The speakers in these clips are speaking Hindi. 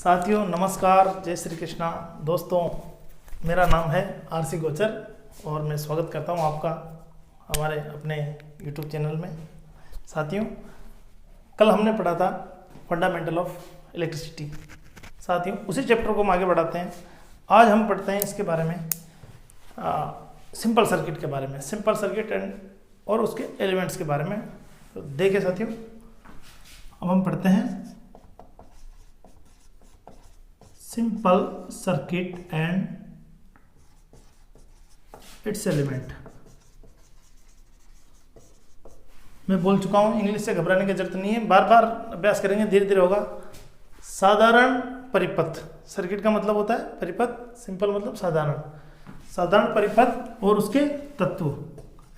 साथियों नमस्कार, जय श्री कृष्णा। दोस्तों, मेरा नाम है आरसी गोचर और मैं स्वागत करता हूं आपका हमारे अपने यूट्यूब चैनल में। साथियों, कल हमने पढ़ा था फंडामेंटल ऑफ इलेक्ट्रिसिटी। साथियों, उसी चैप्टर को हम आगे बढ़ाते हैं। आज हम पढ़ते हैं इसके बारे में, सिंपल सर्किट के बारे में, सिंपल सर्किट एंड और उसके एलिमेंट्स के बारे में। तो देखिए साथियों, अब हम पढ़ते हैं simple circuit and it's element. मैं बोल चुका हूं, इंग्लिश से घबराने की जरूरत नहीं है, बार बार अभ्यास करेंगे, धीरे धीरे होगा। साधारण परिपथ, सर्किट का मतलब होता है परिपथ, सिंपल मतलब साधारण, साधारण परिपथ और उसके तत्व,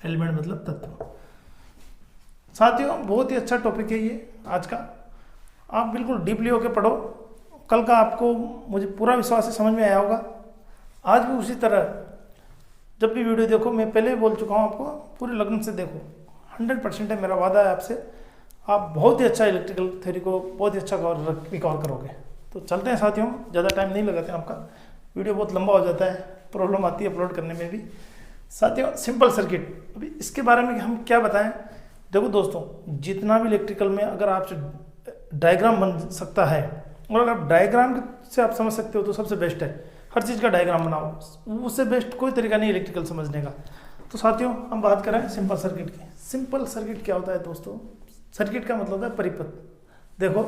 एलिमेंट मतलब तत्व। साथियों, बहुत ही अच्छा टॉपिक है ये आज का। आप बिल्कुल डीपली होकर पढ़ो, कल का आपको मुझे पूरा विश्वास है समझ में आया होगा। आज भी उसी तरह जब भी वीडियो देखो, मैं पहले ही बोल चुका हूँ आपको, पूरे लगन से देखो। 100% है, मेरा वादा है आपसे। आप बहुत ही अच्छा इलेक्ट्रिकल थ्योरी को बहुत ही अच्छा रिकवर करोगे। तो चलते हैं साथियों, ज़्यादा टाइम नहीं लगाते हैं आपका, वीडियो बहुत लंबा हो जाता है, प्रॉब्लम आती है अपलोड करने में भी। साथियों, सिंपल सर्किट, अभी इसके बारे में हम क्या बताएं। देखो दोस्तों, जितना भी इलेक्ट्रिकल में अगर आपसे डायग्राम बन सकता है और अगर डायग्राम से आप समझ सकते हो तो सबसे बेस्ट है। हर चीज़ का डायग्राम बनाओ, उससे बेस्ट कोई तरीका नहीं इलेक्ट्रिकल समझने का। तो साथियों, हम बात करें सिंपल सर्किट की। सिंपल सर्किट क्या होता है दोस्तों? सर्किट का मतलब होता है परिपथ। देखो,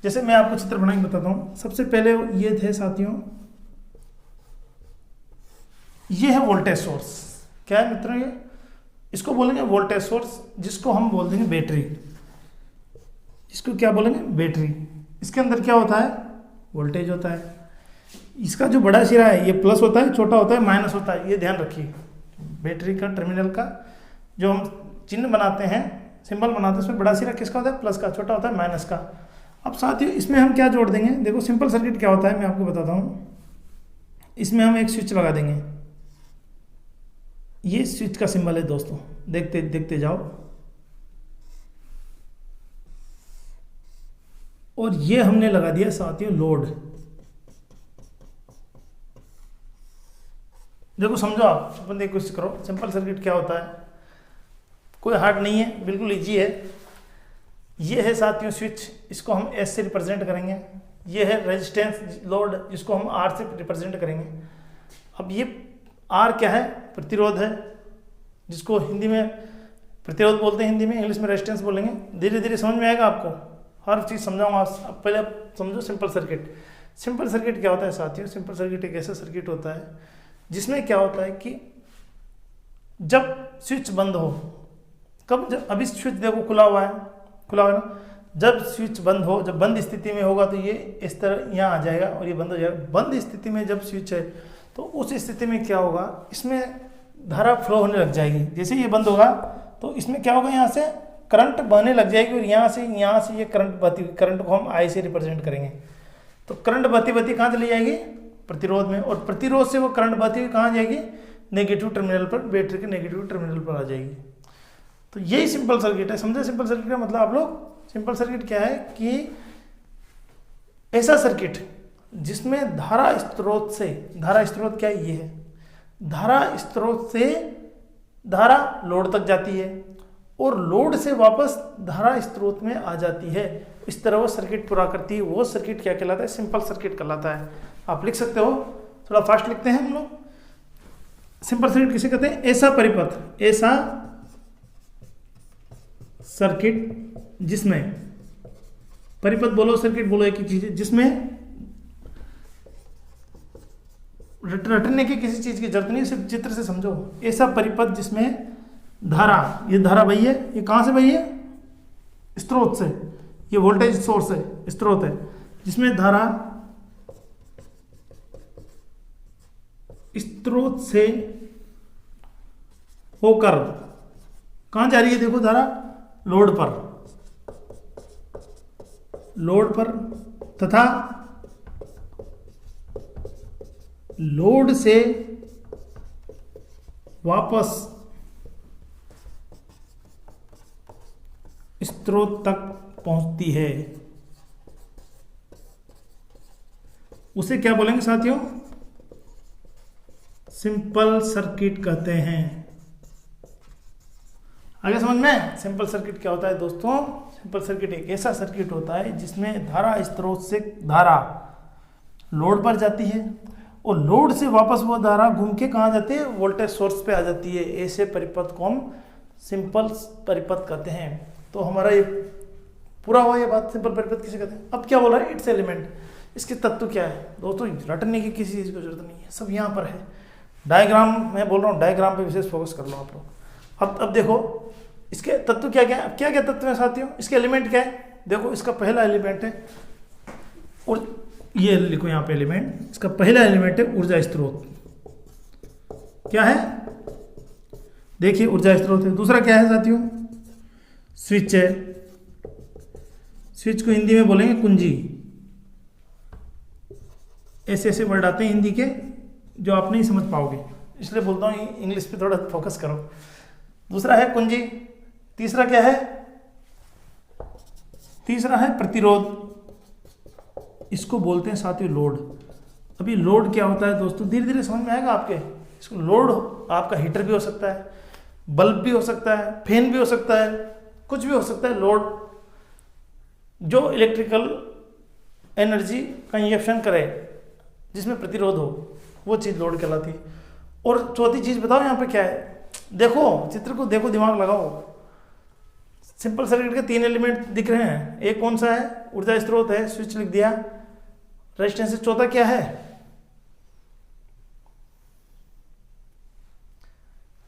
जैसे मैं आपको चित्र बना के बताता हूँ। सबसे पहले ये थे साथियों, ये है वोल्टेज सोर्स। क्या है मित्रों? ये इसको बोलेंगे वोल्टेज सोर्स, जिसको हम बोल देंगे बैटरी। इसको क्या बोलेंगे? बैटरी। इसके अंदर क्या होता है? वोल्टेज होता है। इसका जो बड़ा सिरा है ये प्लस होता है, छोटा होता है माइनस होता है, ये ध्यान रखिए। बैटरी का टर्मिनल का जो हम चिन्ह बनाते हैं, सिंबल बनाते हैं, उसमें बड़ा सिरा किसका होता है? प्लस का, छोटा होता है माइनस का। अब साथियों, इसमें हम क्या जोड़ देंगे? देखो, सिंपल सर्किट क्या होता है मैं आपको बताता हूँ। इसमें हम एक स्विच लगा देंगे। ये स्विच का सिंबल है दोस्तों, देखते देखते जाओ। और ये हमने लगा दिया साथियों लोड। देखो, समझो आप, समझने की कोशिश करो। सिंपल सर्किट क्या होता है? कोई हार्ड नहीं है, बिल्कुल इजी है। ये है साथियों स्विच, इसको हम एस से रिप्रेजेंट करेंगे। ये है रेजिस्टेंस लोड, जिसको हम आर से रिप्रेजेंट करेंगे। अब ये आर क्या है? प्रतिरोध है, जिसको हिंदी में प्रतिरोध बोलते हैं, हिंदी में, इंग्लिश में रेजिस्टेंस बोलेंगे। धीरे धीरे समझ में आएगा आपको, हर चीज़ समझाऊंगा। अब पहले आप समझो सिंपल सर्किट। सिंपल सर्किट क्या होता है साथियों? सिंपल सर्किट एक ऐसा सर्किट होता है जिसमें क्या होता है कि जब स्विच बंद हो, कब? जब अभी स्विच देखो खुला हुआ है, खुला हुआ है ना। जब स्विच बंद हो, जब बंद स्थिति में होगा तो ये इस तरह यहाँ आ जाएगा और ये बंद हो जाएगा। बंद स्थिति में जब स्विच है तो उस स्थिति में क्या होगा? इसमें धारा फ्लो होने लग जाएगी। जैसे ये बंद होगा तो इसमें क्या होगा? यहाँ से करंट बहने लग जाएगी और यहाँ से ये करंट बहती, करंट को हम आई से रिप्रेजेंट करेंगे। तो करंट बहती बहती कहाँ चली जाएगी? प्रतिरोध में, और प्रतिरोध से वो करंट बहती हुई कहाँ जाएगी? नेगेटिव टर्मिनल पर, बैटरी के नेगेटिव टर्मिनल पर आ जाएगी। तो यही सिंपल सर्किट है। समझे सिंपल सर्किट का मतलब आप लोग? सिंपल सर्किट क्या है कि ऐसा सर्किट जिसमें धारा स्रोत से, धारा स्रोत क्या है? ये है धारा स्रोत से धारा लोड तक जाती है और लोड से वापस धारा स्रोत में आ जाती है। इस तरह वो सर्किट पूरा करती है। वो सर्किट क्या कहलाता है? सिंपल सर्किट कहलाता है। आप लिख सकते हो, थोड़ा फास्ट लिखते हैं हम लोग। सिंपल सर्किट किसे कहते हैं? ऐसा परिपथ, ऐसा सर्किट जिसमें, परिपथ बोलो सर्किट बोलो एक ही चीज है, जिसमें रटने की किसी चीज की जरूरत नहीं, सिर्फ चित्र से समझो। ऐसा परिपथ जिसमें धारा, ये धारा बही है, ये कहां से बही है? स्रोत से। ये वोल्टेज सोर्स है, स्रोत है, जिसमें धारा स्रोत से होकर कहां जा रही है? देखो, धारा लोड पर, लोड पर, तथा लोड से वापस स्रोत तक पहुंचती है। उसे क्या बोलेंगे साथियों? सिंपल सर्किट कहते हैं। आगे समझ में? सिंपल सर्किट क्या होता है दोस्तों? सिंपल सर्किट एक ऐसा सर्किट होता है जिसमें धारा स्रोत से धारा लोड पर जाती है और लोड से वापस वो धारा घूम के कहाँ जाती है? वोल्टेज सोर्स पे आ जाती है। ऐसे परिपथ को हम सिंपल परिपथ कहते हैं। तो हमारा ये पूरा हुआ ये बात, सिंपल परिपथ किसे कहते हैं। अब क्या बोल रहा है? इट्स एलिमेंट, इसके तत्व क्या है दोस्तों? रटने की किसी चीज़ को जरूरत नहीं है, सब यहाँ पर है। डायग्राम मैं बोल रहा हूँ, डायग्राम पे विशेष फोकस कर लो आप लोग। अब देखो इसके तत्व क्या क्या क्या क्या तत्व है साथियों? इसके एलिमेंट क्या है? देखो इसका पहला एलिमेंट है, और ये लिखो यहाँ पे एलिमेंट, इसका पहला एलिमेंट है ऊर्जा स्रोत। क्या है? देखिए ऊर्जा स्रोत है। दूसरा क्या है साथियों? स्विच है। स्विच को हिंदी में बोलेंगे कुंजी। ऐसे ऐसे वर्ड आते हैं हिंदी के जो आप नहीं समझ पाओगे, इसलिए बोलता हूँ इंग्लिश पे थोड़ा फोकस करो। दूसरा है कुंजी। तीसरा क्या है? तीसरा है प्रतिरोध। इसको बोलते हैं साथियों लोड। अभी लोड क्या होता है दोस्तों? धीरे धीरे समझ में आएगा आपके। इसको लोड आपका हीटर भी हो सकता है, बल्ब भी हो सकता है, फैन भी हो सकता है, कुछ भी हो सकता है। लोड जो इलेक्ट्रिकल एनर्जी कंजप्शन करे, जिसमें प्रतिरोध हो, वो चीज़ लोड कहलाती है। और चौथी चीज़ बताओ यहाँ पे क्या है? देखो चित्र को, देखो दिमाग लगाओ। सिंपल सर्किट के 3 एलिमेंट दिख रहे हैं। एक कौन सा है? ऊर्जा स्रोत है, स्विच लिख दिया, रेजिस्टेंस। चौथा क्या है?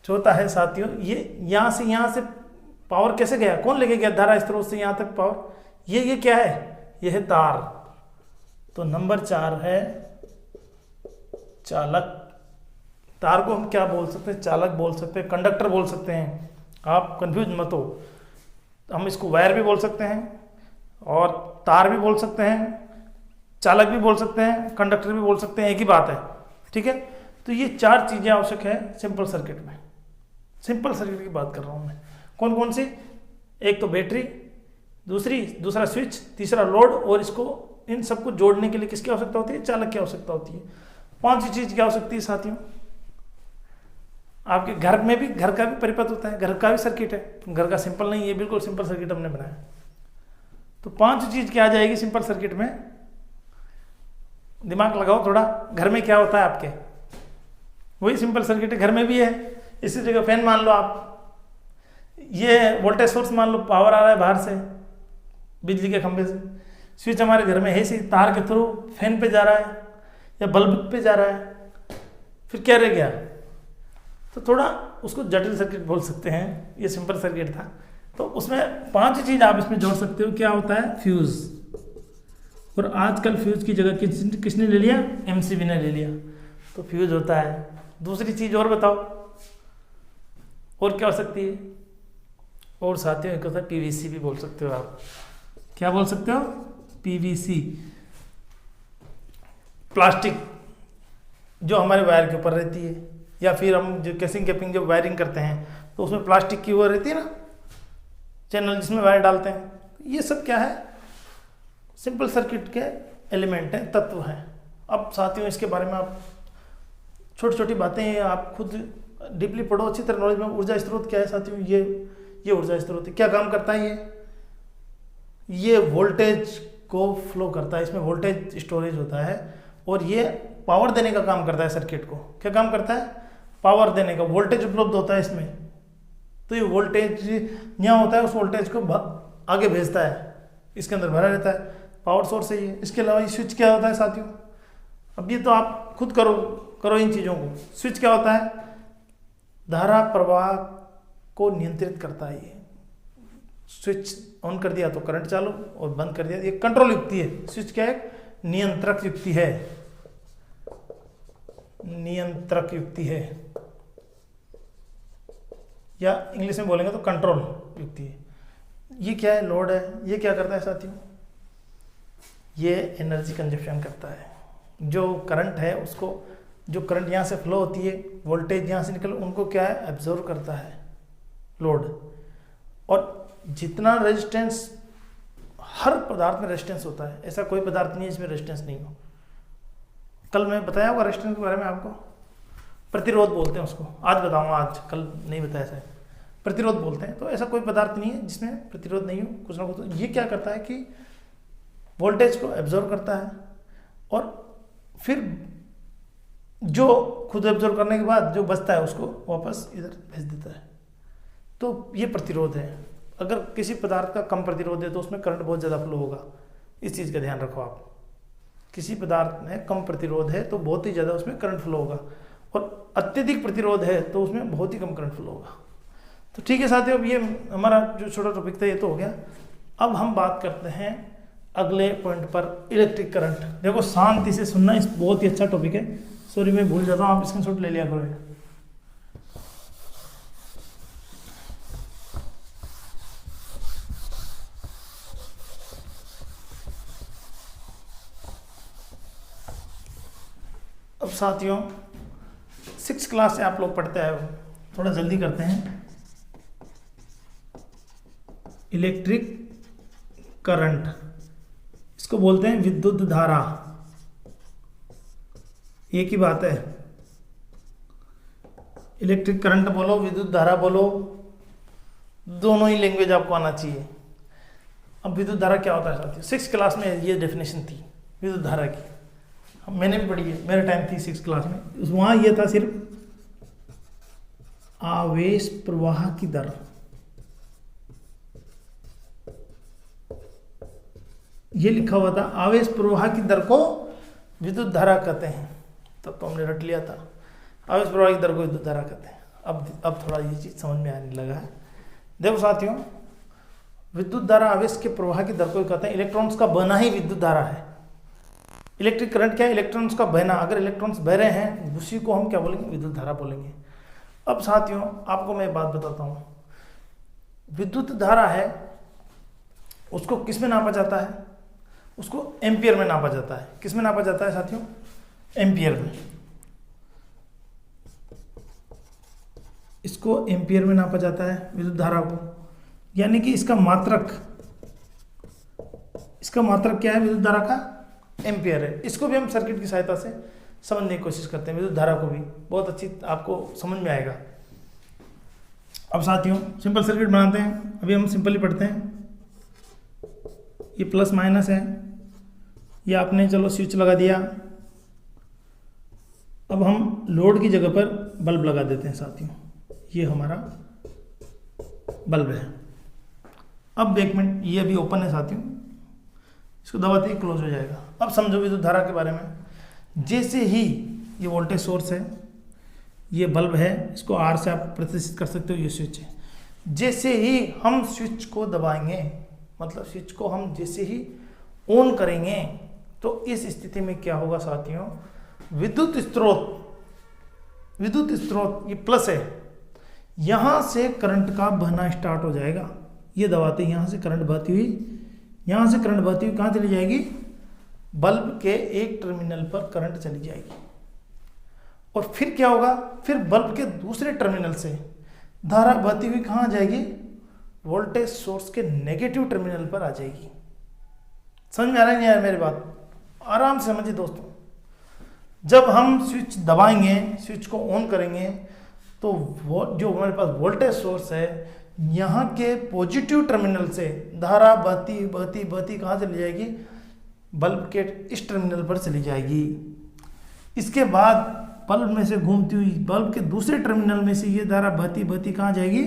चौथा है साथियों ये यहां से पावर कैसे गया? कौन लेके गया धारा स्रोत से यहां तक पावर? ये क्या है? ये है तार। तो नंबर 4 है चालक। तार को हम क्या बोल सकते हैं? चालक बोल सकते हैं, कंडक्टर बोल सकते हैं। आप कंफ्यूज मत हो। हम इसको वायर भी बोल सकते हैं, और तार भी बोल सकते हैं, चालक भी बोल सकते हैं, कंडक्टर भी बोल सकते हैं, एक ही बात है। ठीक है? तो ये 4 चीज़ें आवश्यक है सिंपल सर्किट में। सिंपल सर्किट की बात कर रहा हूँ मैं। कौन कौन सी? एक तो बैटरी, दूसरा स्विच, तीसरा लोड, और इसको इन सबको जोड़ने के लिए किसकी आवश्यकता होती है? चालक की आवश्यकता होती है। 5वीं चीज़ क्या हो सकती है साथियों? आपके घर में भी, घर का भी परिपथ होता है, घर का भी सर्किट है। घर का सिंपल नहीं, ये बिल्कुल सिंपल सर्किट हमने बनाया। तो 5 चीज़ क्या आ जाएगी सिंपल सर्किट में? दिमाग लगाओ थोड़ा। घर में क्या होता है आपके? वही सिंपल सर्किट है, घर में भी है। इसी जगह फैन मान लो आप, ये वोल्टेज सोर्स मान लो, पावर आ रहा है बाहर से, बिजली के खंभे से। स्विच हमारे घर में है, इसी तार के थ्रू फैन पे जा रहा है या बल्ब पे जा रहा है। फिर क्या रह गया? तो थोड़ा उसको जटिल सर्किट बोल सकते हैं, ये सिंपल सर्किट था। तो उसमें 5 चीज़ आप इसमें जोड़ सकते हो। क्या होता है? फ्यूज़। और आजकल फ्यूज़ की जगह किसने ले लिया? एमसीबी ने ले लिया। तो फ्यूज़ होता है। दूसरी चीज़ और बताओ, और क्या हो सकती है? और साथियों एक होता है पीवीसी भी बोल सकते हो आप। क्या बोल सकते हो? पीवीसी, प्लास्टिक, जो हमारे वायर के ऊपर रहती है, या फिर हम जो केसिंग कैपिंग जो वायरिंग करते हैं तो उसमें प्लास्टिक की वो रहती है ना, चैनल जिसमें वायर डालते हैं। ये सब क्या है? सिंपल सर्किट के एलिमेंट हैं, तत्व हैं। अब साथियों इसके बारे में आप छोटी छोटी बातें आप खुद डीपली पढ़ो, अच्छी तरह नॉलेज में। ऊर्जा स्रोत क्या है साथियों? ये ऊर्जा स्रोत है। क्या काम करता है ये वोल्टेज को फ्लो करता है, इसमें वोल्टेज स्टोरेज होता है, और ये पावर देने का काम करता है सर्किट को। क्या काम करता है? पावर देने का। वोल्टेज उपलब्ध होता है इसमें, तो ये वोल्टेज यहाँ होता है, उस वोल्टेज को आगे भेजता है, इसके अंदर भरा रहता है। पावर सोर्स है ये। इसके अलावा ये स्विच क्या होता है साथियों? अब ये तो आप खुद करो इन चीज़ों को। स्विच क्या होता है? धारा प्रवाह को नियंत्रित करता है। ये स्विच ऑन कर दिया तो करंट चालू, और बंद कर दिया, ये कंट्रोल युक्ति है। स्विच क्या है? नियंत्रक युक्ति है। नियंत्रक युक्ति है, या इंग्लिश में बोलेंगे तो कंट्रोल युक्ति है। ये क्या है? लोड है। ये क्या करता है साथियों? ये एनर्जी कंजप्शन करता है। जो करंट है उसको, जो करंट यहाँ से फ्लो होती है, वोल्टेज यहाँ से निकल, उनको क्या है? एब्जॉर्व करता है लोड। और जितना रेजिस्टेंस, हर पदार्थ में रेजिस्टेंस होता है, ऐसा कोई पदार्थ नहीं है जिसमें रेजिस्टेंस नहीं हो। कल मैं बताया होगा रेजिस्टेंस के बारे में आपको, प्रतिरोध बोलते हैं उसको, आज बताऊंगा, आज कल नहीं बताया शायद, प्रतिरोध बोलते हैं। तो ऐसा कोई पदार्थ नहीं है जिसमें प्रतिरोध नहीं हो, कुछ ना कुछ। तो ये क्या करता है कि वोल्टेज को एब्जॉर्व करता है और फिर जो खुद एब्जॉर्व करने के बाद जो बचता है उसको वापस इधर भेज देता है। तो ये प्रतिरोध है। अगर किसी पदार्थ का कम प्रतिरोध है तो उसमें करंट बहुत ज़्यादा फ्लो होगा, इस चीज़ का ध्यान रखो आप। किसी पदार्थ में कम प्रतिरोध है तो बहुत ही ज़्यादा उसमें करंट फ्लो होगा, और अत्यधिक प्रतिरोध है तो उसमें बहुत ही कम करंट फ्लो होगा। तो ठीक है साथियों, अब ये हमारा जो छोटा टॉपिक था ये तो हो गया। अब हम बात करते हैं अगले पॉइंट पर, इलेक्ट्रिक करंट। देखो शांति से सुनना, इस बहुत ही अच्छा टॉपिक है। सॉरी मैं भूल जाता हूँ, आप स्क्रीनशॉट ले लिया करो। अब साथियों 6th क्लास से आप लोग पढ़ते हैं, थोड़ा जल्दी करते हैं। इलेक्ट्रिक करंट, इसको बोलते हैं विद्युत धारा। एक ही बात है, इलेक्ट्रिक करंट बोलो, विद्युत धारा बोलो, दोनों ही लैंग्वेज आपको आना चाहिए। अब विद्युत धारा क्या होता है साथियों, 6th क्लास में ये डेफिनेशन थी विद्युत धारा की, मैंने भी पढ़ी है, मेरे टाइम थी 6th क्लास में। वहाँ ये था सिर्फ आवेश प्रवाह की दर, ये लिखा हुआ था, आवेश प्रवाह की दर को विद्युत धारा कहते हैं। तब तो हमने रट लिया था, आवेश प्रवाह की दर को विद्युत धारा कहते हैं। अब थोड़ा ये चीज़ समझ में आने लगा है। देखो साथियों, विद्युत धारा आवेश के प्रवाह की दर को कहते हैं। इलेक्ट्रॉन्स का बहना ही विद्युत धारा है। इलेक्ट्रिक करंट क्या है, इलेक्ट्रॉन्स का बहना। अगर इलेक्ट्रॉन्स बह रहे हैं उसी को हम क्या बोलेंगे, विद्युत धारा बोलेंगे। अब साथियों आपको मैं बात बताता हूँ, विद्युत धारा है उसको किस में नापा जाता है, उसको एम्पियर में नापा जाता है। किस में नापा जाता है साथियों, एम्पियर में। इसको एम्पियर में नापा जाता है विद्युत धारा को, यानी कि इसका मात्रक क्या है विद्युत धारा का, एम्पियर है। इसको भी हम सर्किट की सहायता से समझने की कोशिश करते हैं, विद्युत धारा को भी बहुत अच्छी आपको समझ में आएगा। अब साथियों सिंपल सर्किट बनाते हैं, अभी हम सिंपल ही पढ़ते हैं। ये प्लस माइनस है, ये आपने चलो स्विच लगा दिया। अब हम लोड की जगह पर बल्ब लगा देते हैं साथियों, ये हमारा बल्ब है। अब एक मिनट, ये अभी ओपन है साथियों, इसको दबाते ही क्लोज हो जाएगा। अब समझो विद्युत धारा के बारे में। जैसे ही ये वोल्टेज सोर्स है, ये बल्ब है, इसको आर से आप प्रतिष्ठित कर सकते हो, ये स्विच है। जैसे ही हम स्विच को दबाएंगे, मतलब स्विच को हम जैसे ही ऑन करेंगे, तो इस स्थिति में क्या होगा साथियों, विद्युत स्रोत ये प्लस है, यहां से करंट का बहना स्टार्ट हो जाएगा। ये दबाते यहां से करंट बहती हुई कहां चली जाएगी, बल्ब के एक टर्मिनल पर करंट चली जाएगी। और फिर क्या होगा, फिर बल्ब के दूसरे टर्मिनल से धारा बहती हुई कहां जाएगी, वोल्टेज सोर्स के नेगेटिव टर्मिनल पर आ जाएगी। समझ में आ रहा है नहीं आ रहा मेरी बात, आराम से समझिए दोस्तों। जब हम स्विच दबाएंगे, स्विच को ऑन करेंगे, तो वो जो हमारे पास वोल्टेज सोर्स है, यहाँ के पॉजिटिव टर्मिनल से धारा बहती कहाँ चली जाएगी, बल्ब के इस टर्मिनल पर चली जाएगी। इसके बाद बल्ब में से घूमती हुई बल्ब के दूसरे टर्मिनल में से ये धारा बहती कहाँ जाएगी,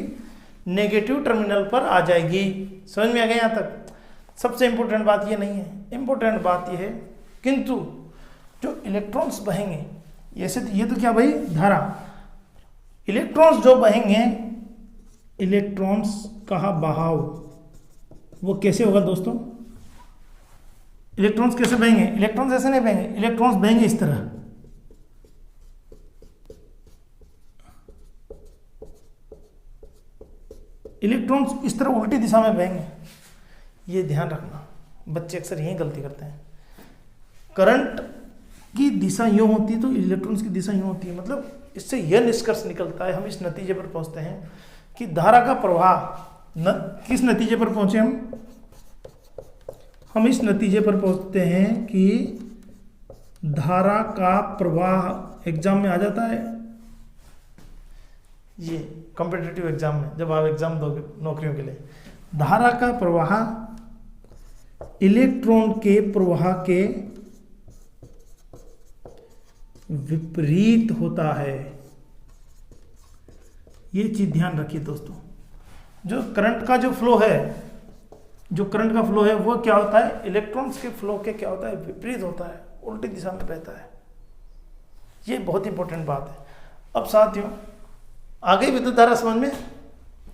नेगेटिव टर्मिनल पर आ जाएगी। समझ में आ गया यहाँ तक। सबसे इंपॉर्टेंट बात ये नहीं है, इंपॉर्टेंट बात ये है, किंतु जो इलेक्ट्रॉन्स बहेंगे, ये तो क्या भाई, धारा। इलेक्ट्रॉन्स जो बहेंगे, इलेक्ट्रॉन्स का बहाव वो कैसे होगा दोस्तों, इलेक्ट्रॉन्स कैसे बहेंगे, इलेक्ट्रॉन्स ऐसे नहीं बहेंगे, इलेक्ट्रॉन्स बहेंगे इस तरह। इलेक्ट्रॉन्स इस तरह उल्टी दिशा में बहेंगे, ये ध्यान रखना, बच्चे अक्सर यही गलती करते हैं। करंट की दिशा यूँ होती है तो इलेक्ट्रॉन्स की दिशा यूँ होती है। मतलब इससे यह निष्कर्ष निकलता है, हम इस नतीजे पर पहुंचते हैं कि धारा का प्रवाह किस नतीजे पर पहुंचे हम इस नतीजे पर पहुंचते हैं कि धारा का प्रवाह एग्जाम में आ जाता है, ये कॉम्पिटिटिव एग्जाम में जब आप एग्जाम दोगे नौकरियों के लिए, धारा का प्रवाह इलेक्ट्रॉन के प्रवाह के विपरीत होता है। ये चीज ध्यान रखिए दोस्तों, जो करंट का जो फ्लो है, जो करंट का फ्लो है वो क्या होता है, इलेक्ट्रॉन्स के फ्लो के क्या होता है, विपरीत होता है, उल्टी दिशा में बहता है। ये बहुत इंपॉर्टेंट बात है। अब साथियों आगे विद्युत धारा समझ में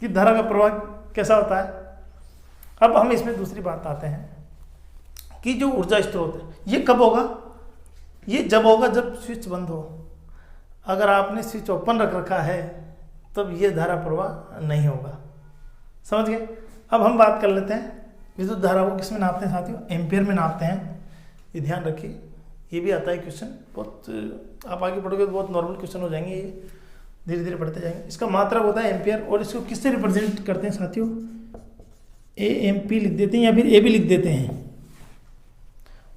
कि धारा का प्रवाह कैसा होता है। अब हम इसमें दूसरी बात आते हैं कि जो ऊर्जा स्रोत है ये कब होगा, ये जब होगा जब स्विच बंद हो। अगर आपने स्विच ओपन रख रखा है तब ये धारा प्रवाह नहीं होगा, समझ गए। अब हम बात कर लेते हैं विद्युत धारा को किस में नापते हैं साथियों, एम्पियर में नापते हैं। ये ध्यान रखिए, ये भी आता है क्वेश्चन, बहुत आप आगे पढ़ोगे तो बहुत नॉर्मल क्वेश्चन हो जाएंगे, ये धीरे धीरे पढ़ते जाएंगे। इसका मात्रक होता है एम्पियर, और इसको किससे रिप्रेजेंट करते हैं साथियों, AMP लिख देते हैं या फिर AB लिख देते हैं।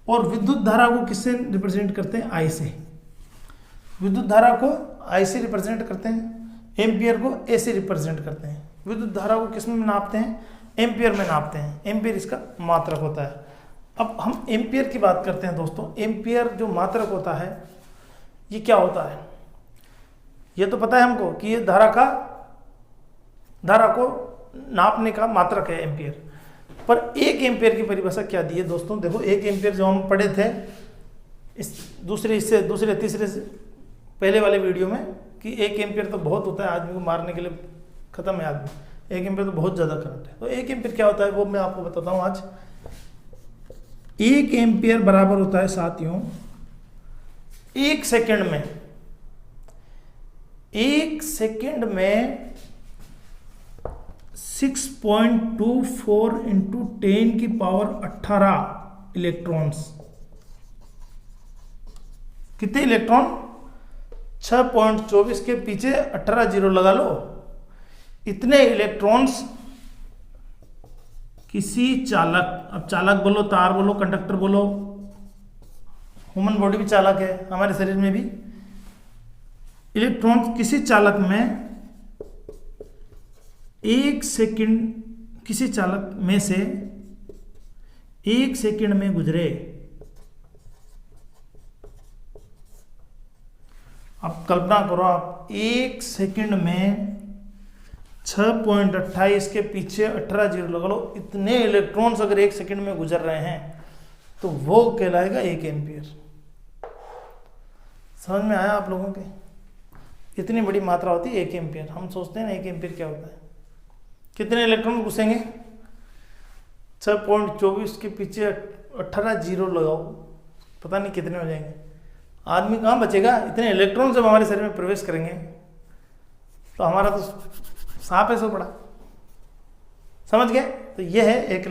और विद्युत धारा को किससे रिप्रेजेंट करते हैं, I से। विद्युत धारा को I से रिप्रेजेंट करते हैं, एम्पियर को A से रिप्रेजेंट करते हैं। विद्युत धारा को किस में नापते हैं, एम्पियर में नापते हैं। एम्पियर इसका मात्रक होता है। अब हम एम्पियर की बात करते हैं दोस्तों। एम्पियर जो मात्रक होता है ये क्या होता है, ये तो पता है हमको कि ये धारा को नापने का मात्रक है एम्पियर। पर एक एम्पियर की परिभाषा क्या दी है दोस्तों, देखो एक एम्पियर जो हम पढ़े थे इस दूसरे तीसरे से पहले वाले वीडियो में कि एक एम्पियर तो बहुत होता है, आदमी को मारने के लिए खत्म है आदमी। एक एम्पियर तो बहुत ज़्यादा करंट है। तो एक एम्पियर क्या होता है वो मैं आपको बताता हूँ आज। एक एम्पियर बराबर होता है साथियों, एक सेकंड में 6.24 इंटू 10 की पावर 18 इलेक्ट्रॉन्स। कितने इलेक्ट्रॉन, 6.24 के पीछे 18 जीरो लगा लो। इतने इलेक्ट्रॉन्स किसी चालक, अब चालक बोलो, तार बोलो, कंडक्टर बोलो, ह्यूमन बॉडी भी चालक है, हमारे शरीर में भी इलेक्ट्रॉन्स किसी चालक में किसी चालक में से 1 सेकंड में गुजरे। अब कल्पना करो आप 1 सेकंड में 6.28 के पीछे 18 जीरो लगा लो। इतने इलेक्ट्रॉन्स अगर 1 सेकंड में गुजर रहे हैं तो वो कहलाएगा 1 एम्पियर। समझ में आया आप लोगों के, इतनी बड़ी मात्रा होती है 1 एम्पियर। हम सोचते हैं ना 1 एम्पियर क्या होता है, कितने इलेक्ट्रॉन घुसेंगे, 6.24 के पीछे 18 जीरो लगाओ, पता नहीं कितने हो जाएंगे। आदमी कहाँ बचेगा, इतने इलेक्ट्रॉन जब हमारे शरीर में प्रवेश करेंगे तो हमारा तो सांप है सो पड़ा। समझ गए। तो यह है एक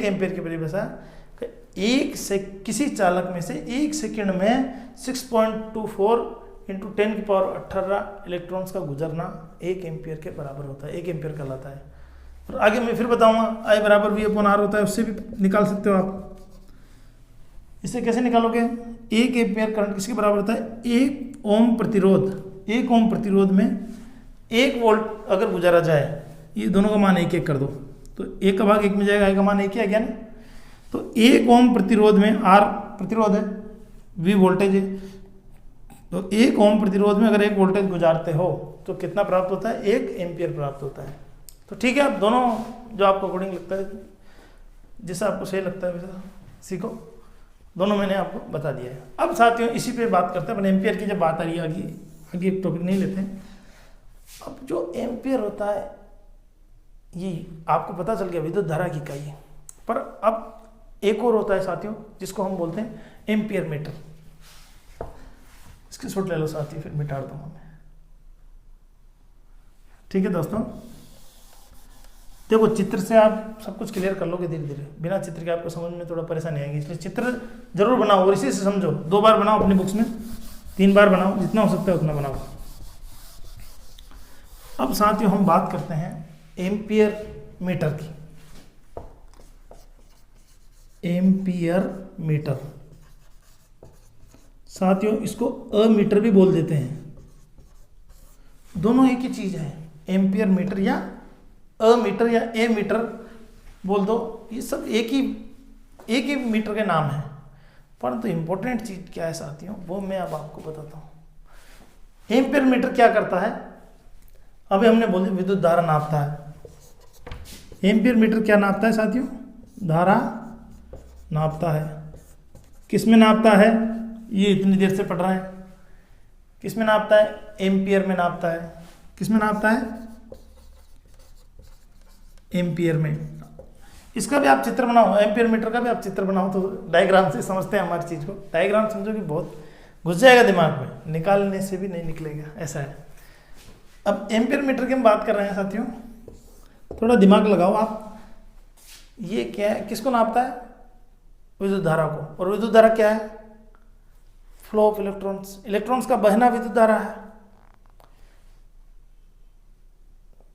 एम्पियर की परिभाषा। किसी चालक में से 1 सेकंड में 6.24 इंटू 10 की पावर 18 इलेक्ट्रॉन्स का गुजरना 1 एम्पियर के बराबर होता है, 1 एम्पियर कहलाता है। और आगे मैं फिर बताऊंगा I बराबर V/R होता है, उससे भी निकाल सकते हो आप। इसे कैसे निकालोगे, 1 एम्पियर करंट किसके बराबर होता है, 1 ओम प्रतिरोध। 1 ओम प्रतिरोध में 1 वोल्ट अगर गुजारा जाए, ये दोनों का मान 1 कर दो तो 1 का भाग 1 में जाएगा, I का मान 1 ही आ गया ना। तो 1 ओम प्रतिरोध में R प्रतिरोध है, V वोल्टेज है। तो 1 ओम प्रतिरोध में अगर 1 वोल्टेज गुजारते हो तो कितना प्राप्त होता है, 1 एम्पियर प्राप्त होता है। तो ठीक है, आप दोनों जो आपको अकॉर्डिंग लगता है, जैसा आपको सही लगता है वैसा सीखो। दोनों मैंने आपको बता दिया है। अब साथियों इसी पे बात करते हैं अपन। एम्पियर की जब बात आ रही है, आगे टॉपिक नहीं लेते हैं। अब जो एम्पियर होता है ये आपको पता चल गया विद्युत धारा की इकाई है। पर अब एक और होता है साथियों जिसको हम बोलते हैं एम्पियर मीटर। इसकी शॉट ले लो साथियों, फिर मिटा दूंगा मैं। ठीक है दोस्तों, देखो चित्र से आप सब कुछ क्लियर कर लोगे धीरे धीरे। बिना चित्र के आपको समझ में थोड़ा परेशानी आएगी, इसलिए चित्र जरूर बनाओ और इसी से समझो। 2 बार बनाओ अपनी बुक्स में, 3 बार बनाओ, जितना हो सकता है उतना बनाओ। अब साथियों हम बात करते हैं एम्पियर मीटर की। एम्पियर मीटर साथियों इसको अमीटर भी बोल देते हैं, दोनों एक ही चीज है, एम्पियर मीटर या अमीटर या ए मीटर बोल दो, ये सब एक ही मीटर के नाम है। परंतु इंपॉर्टेंट चीज क्या है साथियों, वो मैं अब आपको बताता हूं। एम्पियर मीटर क्या करता है, अभी हमने बोल दिया विद्युत धारा नापता है। एम्पियर मीटर क्या नापता है साथियों, धारा नापता है। किस में नापता है, ये इतनी देर से पढ़ रहे हैं, किस में नापता है, एम्पियर में नापता है। किस में नापता है, एम्पियर में। इसका भी आप चित्र बनाओ, एम्पियर मीटर का भी आप चित्र बनाओ, तो डायग्राम से समझते हैं हमारी चीज को। डायग्राम समझो कि बहुत घुस जाएगा दिमाग में, निकालने से भी नहीं निकलेगा, ऐसा है। अब एम्पियर मीटर की हम बात कर रहे हैं साथियों, थोड़ा दिमाग लगाओ आप। ये क्या है, किसको नापता है, विद्युत धारा को। और विद्युत धारा क्या है, फ्लो ऑफ इलेक्ट्रॉन्स, इलेक्ट्रॉन्स का बहना विद्युत धारा है।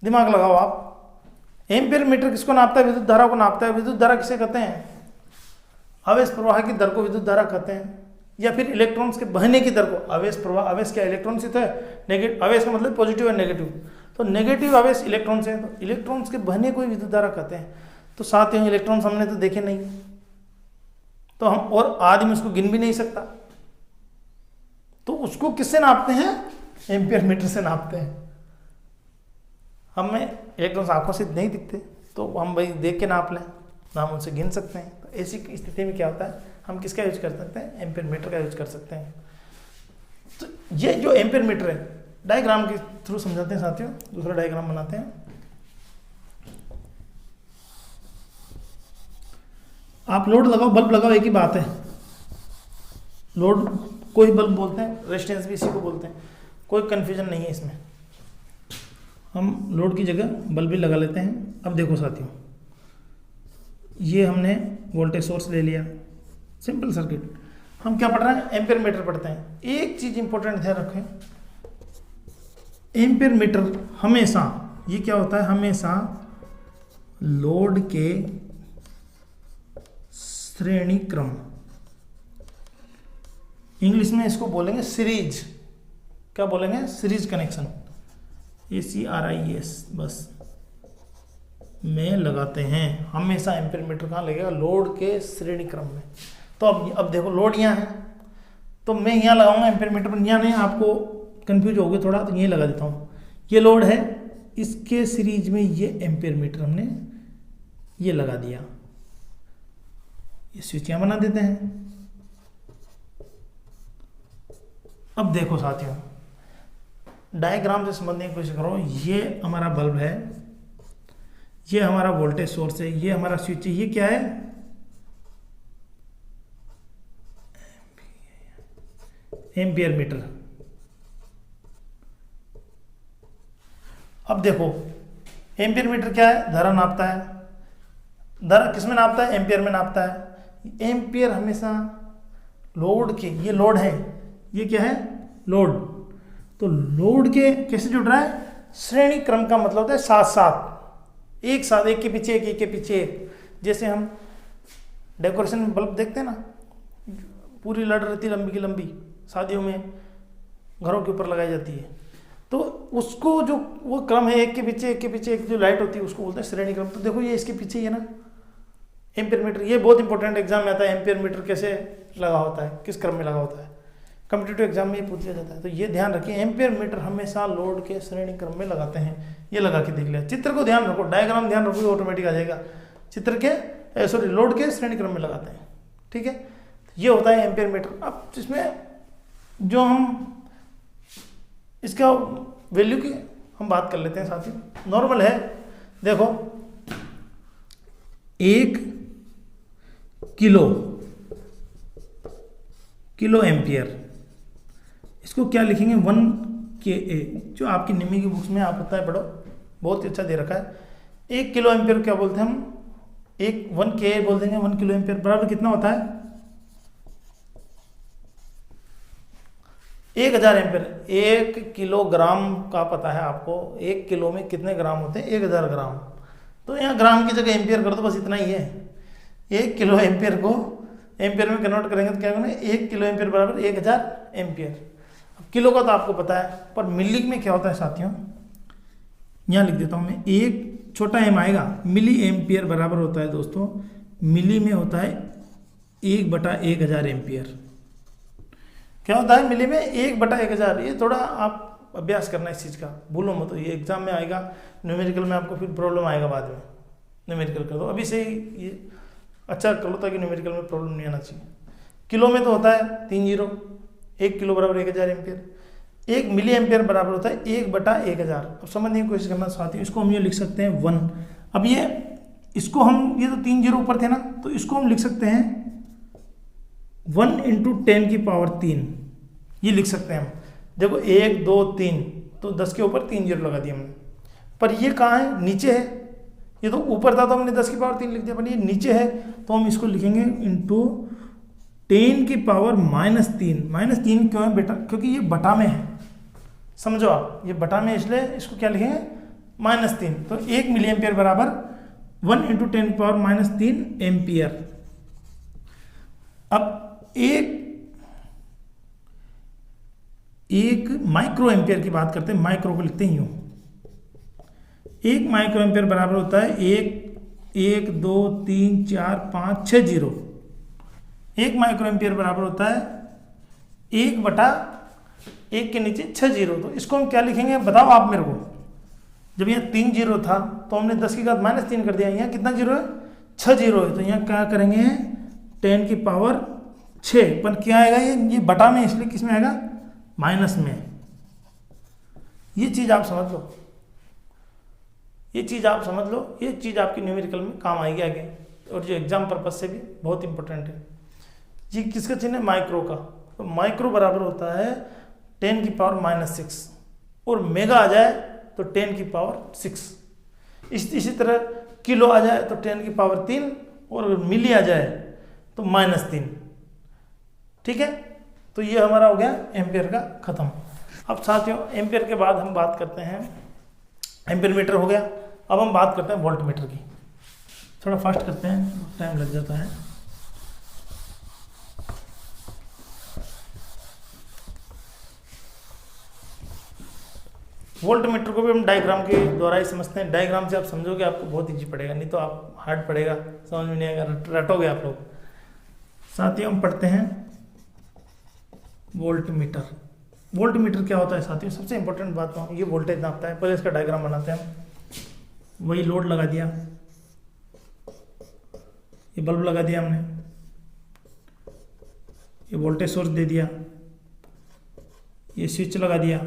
दिमाग लगाओ आप। एम्पियर मीटर किसको नापता है, विद्युत धारा को नापता है। विद्युत धारा किसे कहते हैं, आवेश प्रवाह की दर को विद्युत धारा कहते हैं, या फिर इलेक्ट्रॉन्स के बहने की दर को। आवेश प्रवाह, आवेश क्या, इलेक्ट्रॉन से तो है, नेगेटिव आवेश का मतलब पॉजिटिव और नेगेटिव, तो नेगेटिव आवेश इलेक्ट्रॉन से, तो इलेक्ट्रॉन्स के बहने को ही विद्युत धारा कहते हैं। तो साथियों इलेक्ट्रॉन्स हमने तो देखे नहीं, तो हम और आदमी उसको गिन भी नहीं सकता, तो उसको किससे नापते हैं, एम्पियर मीटर से नापते हैं। हमें इलेक्ट्रॉन्स आंखों से नहीं दिखते, तो हम भाई देख के नाप लें, तो हम उनसे गिन सकते हैं। तो ऐसी स्थिति में क्या होता है, हम किसका यूज कर सकते हैं, एम्पियर मीटर का यूज कर सकते हैं। तो ये जो एम्पियर मीटर है, डायग्राम के थ्रू समझाते हैं साथियों। दूसरा डायग्राम बनाते हैं। आप लोड लगाओ, बल्ब लगाओ, एक ही बात है। लोड को ही बल्ब बोलते हैं, रेजिस्टेंस भी इसी को बोलते हैं, कोई कंफ्यूजन नहीं है इसमें। हम लोड की जगह बल्ब भी लगा लेते हैं। अब देखो साथियों, ये हमने वोल्टेज सोर्स ले लिया, सिंपल सर्किट। हम क्या पढ़ रहे हैं, एम्पियर मीटर पढ़ते हैं। एक चीज इंपॉर्टेंट ध्यान रखें, एम्पियर मीटर हमेशा, ये क्या होता है, हमेशा लोड के श्रेणी क्रम, इंग्लिश में इसको बोलेंगे सीरीज, क्या बोलेंगे, सीरीज कनेक्शन, ACRIES बस, में लगाते हैं। हमेशा एम्पियर मीटर कहाँ लगेगा, लोड के श्रेणी क्रम में। तो अब देखो लोड यहाँ है, तो मैं यहाँ लगाऊंगा एम्पियर मीटर पर, यहाँ नहीं, आपको कंफ्यूज हो गए थोड़ा, तो यही लगा देता हूँ। ये लोड है, इसके सीरीज में ये एम्पियर मीटर हमने ये लगा दिया। ये स्विच यहाँ बना देते हैं। अब देखो साथियों, डायग्राम से समझने की कोशिश करो। ये हमारा बल्ब है, ये हमारा वोल्टेज सोर्स है, ये हमारा स्विच है, ये क्या है, एम्पियर मीटर। अब देखो एम्पियर मीटर क्या है, धारा नापता है। धारा किस में नापता है, एम्पियर में नापता है। एम्पियर हमेशा लोड के, ये लोड है, ये क्या है, लोड। तो लोड के कैसे जुड़ रहा है, श्रेणी क्रम का मतलब होता है साथ साथ, एक साथ, एक के पीछे एक, एक के पीछे एक। जैसे हम डेकोरेशन में बल्ब देखते हैं ना, पूरी लड़ रहती लंबी की लंबी, शादियों में घरों के ऊपर लगाई जाती है, तो उसको जो वो क्रम है, एक के पीछे एक के पीछे एक जो लाइट होती है, उसको बोलते हैं श्रेणी क्रम। तो देखो ये इसके पीछे ही है ना एम्पियर मीटर। ये बहुत इंपॉर्टेंट एग्जाम में आता है, एम्पियर मीटर कैसे लगा होता है, किस क्रम में लगा होता है, कॉम्पिटिटिव एग्जाम में ये पूछ लिया जाता है। तो ये ध्यान रखिए, एम्पियर मीटर हमेशा लोड के श्रेणी क्रम में लगाते हैं। ये लगा के देख लिया, चित्र को ध्यान रखो, डायग्राम ध्यान रखो, ऑटोमेटिक आ जाएगा। चित्र के सॉरी लोड के श्रेणी क्रम में लगाते हैं, ठीक है। ये होता है एम्पियर मीटर। अब इसमें जो हम इसका वैल्यू की हम बात कर लेते हैं साथियों। नॉर्मल है, देखो 1 किलो एम्पियर, इसको क्या लिखेंगे 1 kA, जो आपकी निमी की बुक्स में आप होता है पढ़ो, बहुत ही अच्छा दे रखा है। 1 किलो एम्पियर क्या बोलते हैं हम, 1 kA बोल देंगे। 1 किलो एम्पियर बराबर कितना होता है, 1000 एम्पियर। 1 किलोग्राम का पता है आपको, 1 किलो में कितने ग्राम होते हैं, 1000 ग्राम। तो यहाँ ग्राम की जगह एम्पियर कर दो, बस इतना ही है। 1 किलो एम्पियर को एम्पियर में कन्वर्ट करेंगे तो क्या होगा, 1 किलो एम्पियर बराबर 1000 एम्पियर। अब किलो का तो आपको पता है, पर मिली में क्या होता है साथियों, यहाँ लिख देता हूँ मैं, एक छोटा एम आएगा, मिली एम्पियर बराबर होता है दोस्तों, मिली में होता है 1/1000 एम्पियर। क्या होता है मिली में 1/1000। ये थोड़ा आप अभ्यास करना इस चीज़ का, भूलो मत, ये एग्जाम में आएगा, न्यूमेरिकल में आपको फिर प्रॉब्लम आएगा बाद में। न्यूमेरिकल कर दो अभी से ही, ये अच्छा कर लो ताकि न्यूमेरिकल में प्रॉब्लम नहीं आना चाहिए। किलो में तो होता है 3 जीरो, 1 किलो बराबर 1000 एम्पियर, 1 मिली एम्पियर बराबर होता है 1/1000। अब समझने की कोशिश करना चाहती हूँ, इसको हम ये लिख सकते हैं 1। अब ये इसको हम, ये तो 3 जीरो ऊपर थे ना, तो इसको हम लिख सकते हैं 1 × 10⁻3, ये लिख सकते हैं हम। देखो 1 2 3, तो 10 के ऊपर 3 जीरो लगा दिया हमने, पर ये कहाँ है, नीचे है। ये तो ऊपर था तो हमने 10⁻3 लिख दिया, पर ये नीचे है तो हम इसको लिखेंगे इंटू 10⁻−3। -3 क्यों है बेटा, क्योंकि ये बटा में है, समझो आप, ये बटा में, इसलिए इसको क्या लिखेंगे -3। तो 1 मिली एम्पियर बराबर 1 × 10⁻−3 एम्पियर। अब एक माइक्रो एम्पियर की बात करते हैं, माइक्रो को लिखते हैं यूँ, 1 माइक्रो एम्पियर बराबर होता है 1 2 3 4 5 6 जीरो। 1 माइक्रो एम्पियर बराबर होता है 1/1 के नीचे 6 जीरो। तो इसको हम क्या लिखेंगे बताओ आप मेरे को। जब यहाँ 3 जीरो था तो हमने 10 की घात -3 कर दिया, यहाँ कितना जीरो है, 6 जीरो है, तो यहाँ क्या करेंगे 10⁻6, पर क्या आएगा, ये बटा में, इसलिए किस में आएगा, माइनस में। ये चीज़ आप समझ लो, ये चीज़ आप समझ लो, ये चीज़ आपकी न्यूमेरिकल में काम आएगी आगे, और जो एग्जाम पर्पज से भी बहुत इंपॉर्टेंट है। ये किसका चिन्ह है, माइक्रो का। तो माइक्रो बराबर होता है 10⁻⁻6, और मेगा आ जाए तो 10⁻6। इसी तरह किलो आ जाए तो 10⁻3, और मिली आ जाए तो -3। ठीक है, तो ये हमारा हो गया एम्पियर का खत्म। अब साथियों एम्पियर के बाद हम बात करते हैं, एम्पियर मीटर हो गया, अब हम बात करते हैं वोल्ट मीटर की। थोड़ा फास्ट करते हैं, टाइम लग जाता है। वोल्ट मीटर को भी हम डायग्राम के द्वारा ही समझते हैं। डायग्राम से आप समझोगे आपको बहुत इजी पड़ेगा, नहीं तो आप हार्ड पड़ेगा, समझ में नहीं आएगा, रटोगे आप लोग। साथियों हम पढ़ते हैं वोल्ट मीटर। वोल्ट मीटर क्या होता है साथियों, सबसे इंपॉर्टेंट बात तो ये वोल्टेज नापता है। पहले इसका डायग्राम बनाते हैं हम। वही लोड लगा दिया, ये बल्ब लगा दिया हमने, ये वोल्टेज सोर्स दे दिया, ये स्विच लगा दिया।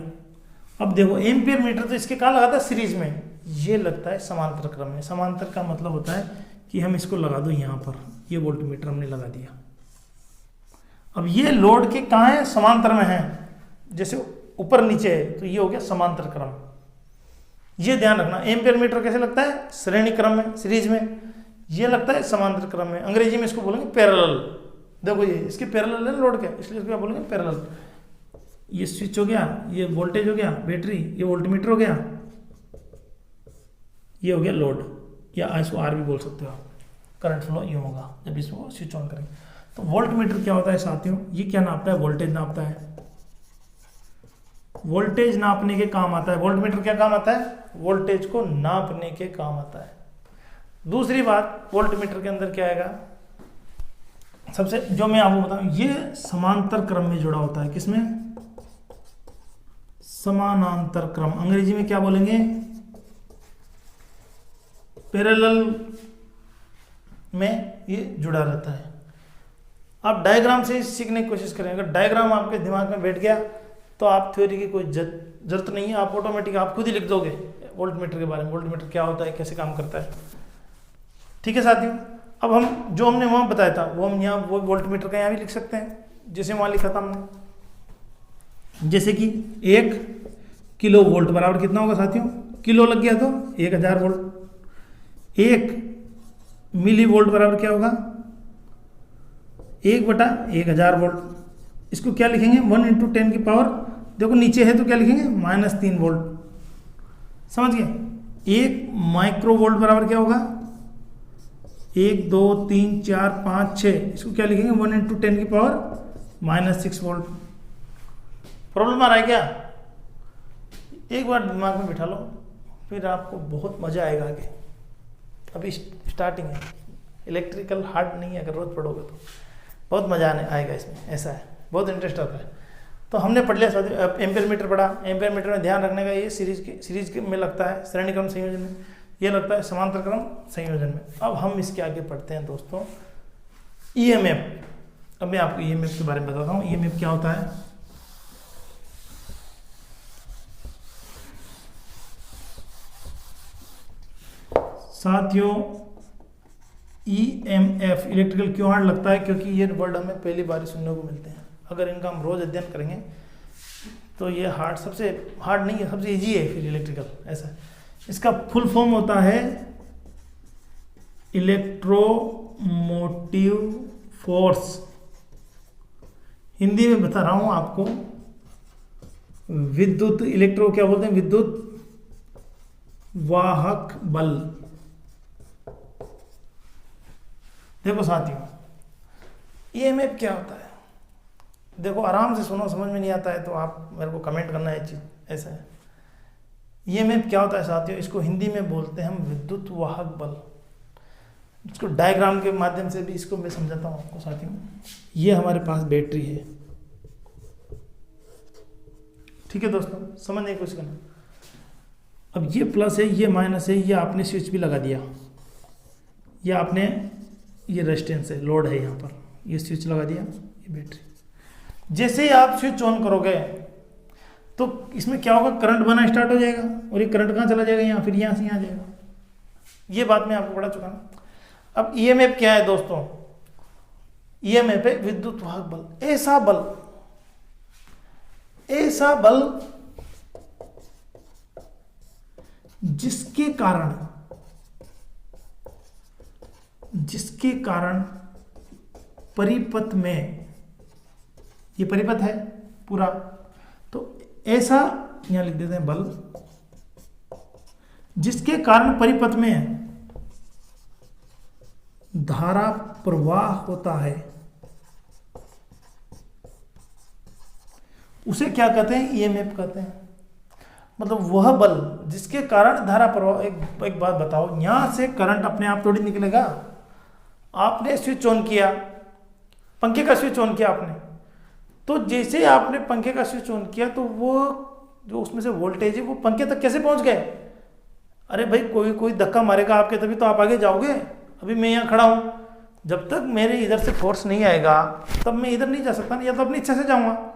अब देखो एम्पियर मीटर तो इसके कहाँ लगाता है, सीरीज में, ये लगता है समांतर क्रम में। समांतर का मतलब होता है कि हम इसको लगा दो यहाँ पर, ये वोल्ट मीटर हमने लगा दिया। अब ये लोड के कहाँ है, समांतर में है, जैसे ऊपर नीचे है, तो ये हो गया समांतर क्रम। ये ध्यान रखना, एम्पियर मीटर कैसे लगता है, श्रेणी क्रम में, सीरीज में। ये लगता है समांतर क्रम में, अंग्रेजी में इसको बोलेंगे पैरेलल। देखो ये इसके पैरेलल है लोड के, इसलिए इसको क्या बोलेंगे, पैरेलल। ये स्विच हो गया, ये वोल्टेज हो गया, बैटरी, ये वोल्टमीटर हो गया, ये हो गया लोड, या इसको आर भी बोल सकते हो आप। करंट फ्लो यूँ होगा जब इसको स्विच ऑन करेंगे। तो वोल्ट मीटर क्या होता है साथियों, ये क्या नापता है, वोल्टेज नापता है। वोल्टेज नापने के काम आता है। वोल्ट मीटर क्या काम आता है, वोल्टेज को नापने के काम आता है। दूसरी बात, वोल्ट मीटर के अंदर क्या आएगा, सबसे जो मैं आपको बताऊं, ये समांतर क्रम में जुड़ा होता है। किसमें, समानांतर क्रम, अंग्रेजी में क्या बोलेंगे, पैरेलल में ये जुड़ा रहता है। आप डायग्राम से सीखने की कोशिश करें। अगर डायग्राम आपके दिमाग में बैठ गया तो आप थ्योरी की कोई जरूरत नहीं है, आप ऑटोमेटिक आप खुद ही लिख दोगे वोल्ट मीटर के बारे में, वोल्ट मीटर क्या होता है, कैसे काम करता है। ठीक है साथियों, अब हम जो हमने वहाँ बताया था वो हम यहाँ वो वोल्ट मीटर का यहाँ भी लिख सकते हैं, जैसे वहाँ लिखा था हमने। जैसे कि 1 किलो वोल्ट बराबर कितना होगा साथियों, किलो लग गया तो 1000 वोल्ट। 1 मिली वोल्ट बराबर क्या होगा, 1/1000 वोल्ट। इसको क्या लिखेंगे, 1 × 10 की पावर, देखो नीचे है तो क्या लिखेंगे, -3 वोल्ट। समझ गए। 1 माइक्रो वोल्ट बराबर क्या होगा, 1 2 3 4 5 6, इसको क्या लिखेंगे 1 इंटू 10 की पावर -6 वोल्ट। प्रॉब्लम आ रहा है क्या? एक बार दिमाग में बिठा लो, फिर आपको बहुत मजा आएगा आगे। अभी स्टार्टिंग है, इलेक्ट्रिकल हार्ड नहीं है, अगर रोज पढ़ोगे तो बहुत मजा आने आएगा इसमें, ऐसा है, बहुत इंटरेस्ट आता है। तो हमने पढ़ लिया साथियों, एम्पियर मीटर पढ़ा। एम्पियर मीटर में ध्यान रखने का, ये सीरीज में लगता है, श्रेणी क्रम संयोजन में, ये लगता है समांतर क्रम संयोजन में। अब हम इसके आगे पढ़ते हैं दोस्तों ईएमएफ। अब मैं आपको ईएमएफ के बारे में बताता हूँ, ईएमएफ क्या होता है। साथियों ईएमएफ इलेक्ट्रिकल क्यों हार्ड लगता है? क्योंकि ये वर्ड हमें पहली बार सुनने को मिलते हैं। अगर इनका हम रोज अध्ययन करेंगे तो ये हार्ड, सबसे हार्ड नहीं है, सबसे इजी है फिर इलेक्ट्रिकल, ऐसा है। इसका फुल फॉर्म होता है इलेक्ट्रोमोटिव फोर्स। हिंदी में बता रहा हूं आपको, विद्युत इलेक्ट्रो क्या बोलते हैं, विद्युत वाहक बल। देखो साथियों ईएमएफ क्या होता है, देखो आराम से सुनो, समझ में नहीं आता है तो आप मेरे को कमेंट करना है, चीज ऐसा है। ईएमएफ क्या होता है साथियों, इसको हिंदी में बोलते हैं हम विद्युत वाहक बल। इसको डायग्राम के माध्यम से भी इसको मैं समझाता हूँ आपको साथियों। ये हमारे पास बैटरी है, ठीक है दोस्तों, समझने की कोशिश करना। अब ये प्लस है, ये माइनस है, ये आपने स्विच भी लगा दिया, ये आपने, ये रेजिस्टेंस है, लोड है यहाँ पर, ये स्विच लगा दिया, ये बैटरी। जैसे ही आप स्विच ऑन करोगे तो इसमें क्या होगा, करंट बना स्टार्ट हो जाएगा, और ये करंट कहाँ चला जाएगा, यहाँ, फिर यहाँ से यहाँ जाएगा। ये बात मैं आपको पढ़ा चुका ना। अब ईएमएफ क्या है दोस्तों, ईएमएफ है विद्युत वाहक बल। ऐसा बल जिसके कारण परिपथ में, ये परिपथ है पूरा, तो ऐसा यहां लिख देते हैं बल, जिसके कारण परिपथ में धारा प्रवाह होता है, उसे क्या कहते हैं, ईएमएफ कहते हैं। मतलब वह बल जिसके कारण धारा प्रवाह, एक बात बताओ, यहां से करंट अपने आप थोड़ी निकलेगा। आपने स्विच ऑन किया, पंखे का स्विच ऑन किया आपने, तो जैसे ही आपने पंखे का स्विच ऑन किया तो वो जो उसमें से वोल्टेज है वो पंखे तक कैसे पहुंच गए? अरे भाई कोई धक्का मारेगा आपके, तभी तो आप आगे जाओगे। अभी मैं यहाँ खड़ा हूँ, जब तक मेरे इधर से फोर्स नहीं आएगा तब मैं इधर नहीं जा सकता ना, या तो अपनी इच्छा से जाऊँगा,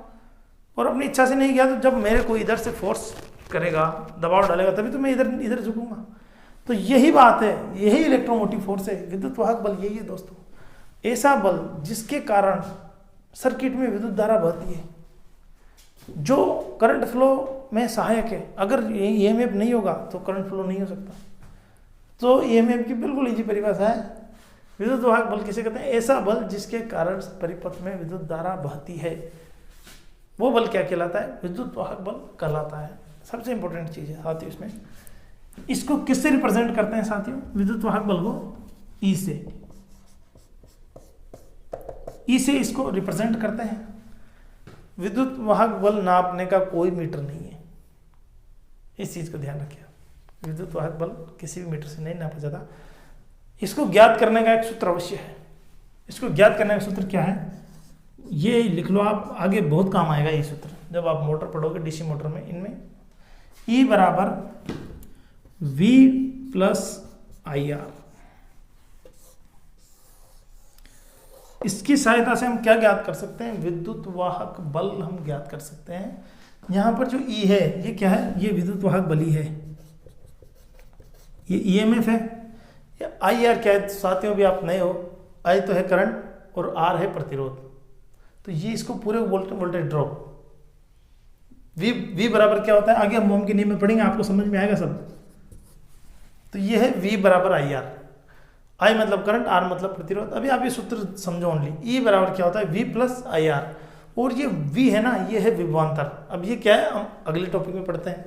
और अपनी इच्छा से नहीं गया तो जब मेरे को इधर से फोर्स करेगा, दबाव डालेगा, तभी तो मैं इधर झुकूंगा। तो यही बात है, यही इलेक्ट्रोमोटिव फोर्स है, विद्युत वाहक बल यही है दोस्तों। ऐसा बल जिसके कारण सर्किट में विद्युत धारा बहती है, जो करंट फ्लो में सहायक है। अगर ईएमएफ नहीं होगा तो करंट फ्लो नहीं हो सकता। तो ईएमएफ की बिल्कुल इजी परिभाषा है, विद्युत वाहक बल किसे कहते हैं, ऐसा बल जिसके कारण परिपथ में विद्युत धारा बहती है, वो बल क्या कहलाता है, विद्युत वाहक बल कहलाता है। सबसे इंपॉर्टेंट चीज है साथियों इसमें। इसको किससे रिप्रेजेंट करते हैं साथियों, विद्युत वाहक बल को ई से इसको रिप्रेजेंट करते हैं। विद्युत वाहक बल नापने का कोई मीटर नहीं है, इस चीज को ध्यान रखिए। विद्युत वाहक बल किसी भी मीटर से नहीं नापा जाता। इसको ज्ञात करने का एक सूत्र अवश्य है। इसको ज्ञात करने का सूत्र क्या है, ये लिख लो आप, आगे बहुत काम आएगा ये सूत्र जब आप मोटर पढ़ोगे, डीसी मोटर में। इनमें E बराबर V प्लस IR। इसकी सहायता से हम क्या ज्ञात कर सकते हैं, विद्युत वाहक बल हम ज्ञात कर सकते हैं। यहां पर जो E है ये क्या है, ये विद्युत वाहक बल ही है, ये EMF है। ये IR क्या है साथियों, भी आप नए हो, I तो है करंट और R है प्रतिरोध। तो ये इसको पूरे वोल्टेज ड्रॉप। V बराबर क्या होता है, आगे हम ओम के नियम में पढ़ेंगे, आपको समझ में आएगा सब। तो ये है V बराबर IR। I मतलब करंट, R मतलब प्रतिरोध। अभी आप ये सूत्र समझो ओनली। E बराबर क्या होता है, V प्लस IR। और ये V है ना, ये है विभवांतर। अब ये क्या है, हम अगले टॉपिक में पढ़ते हैं।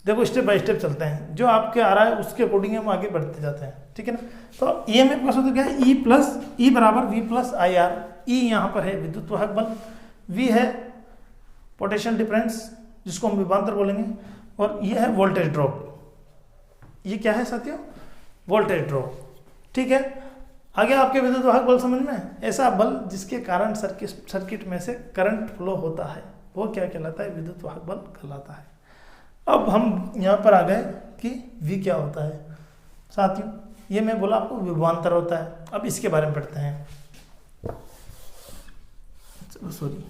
देखो स्टेप बाय स्टेप चलते हैं, जो आपके आ रहा है उसके अकॉर्डिंग हम आगे बढ़ते जाते हैं, ठीक है ना। तो ईएमएफ का सूत्र क्या है, ई प्लस ई बराबर वी प्लस आई आर। ई यहाँ पर है विद्युत वाहक बल, वी है पोटेंशियल डिफरेंस जिसको हम विभवांतर बोलेंगे, और ये है वोल्टेज ड्रॉप। ये क्या है साथियों, वोल्टेज ड्रॉप, ठीक है। आगे आपके विद्युत वाहक बल समझ में, ऐसा बल जिसके कारण सर्किट में से करंट फ्लो होता है वो क्या कहलाता है, विद्युत वाहक बल कहलाता है। अब हम यहाँ पर आ गए कि V क्या होता है साथियों, ये मैं बोला आपको विभवांतर होता है। अब इसके बारे में पढ़ते हैं, चलो सॉरी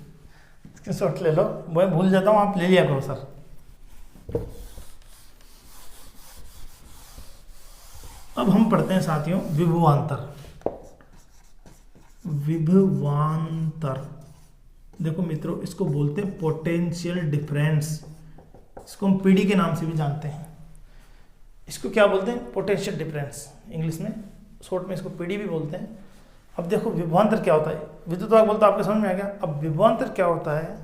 स्क्रीनशॉट ले लो, मैं भूल जाता हूँ, आप ले लिया करो सर। अब हम पढ़ते हैं साथियों विभवांतर। विभवांतर देखो मित्रों, इसको बोलते हैं पोटेंशियल डिफरेंस, इसको हम पीडी के नाम से भी जानते हैं। इसको क्या बोलते हैं, पोटेंशियल डिफरेंस, इंग्लिश में शॉर्ट में इसको पीडी भी बोलते हैं। अब देखो विभवांतर क्या होता है, विद्युत वाहक बल तो आपके समझ में आ गया। अब विभवांतर क्या होता है,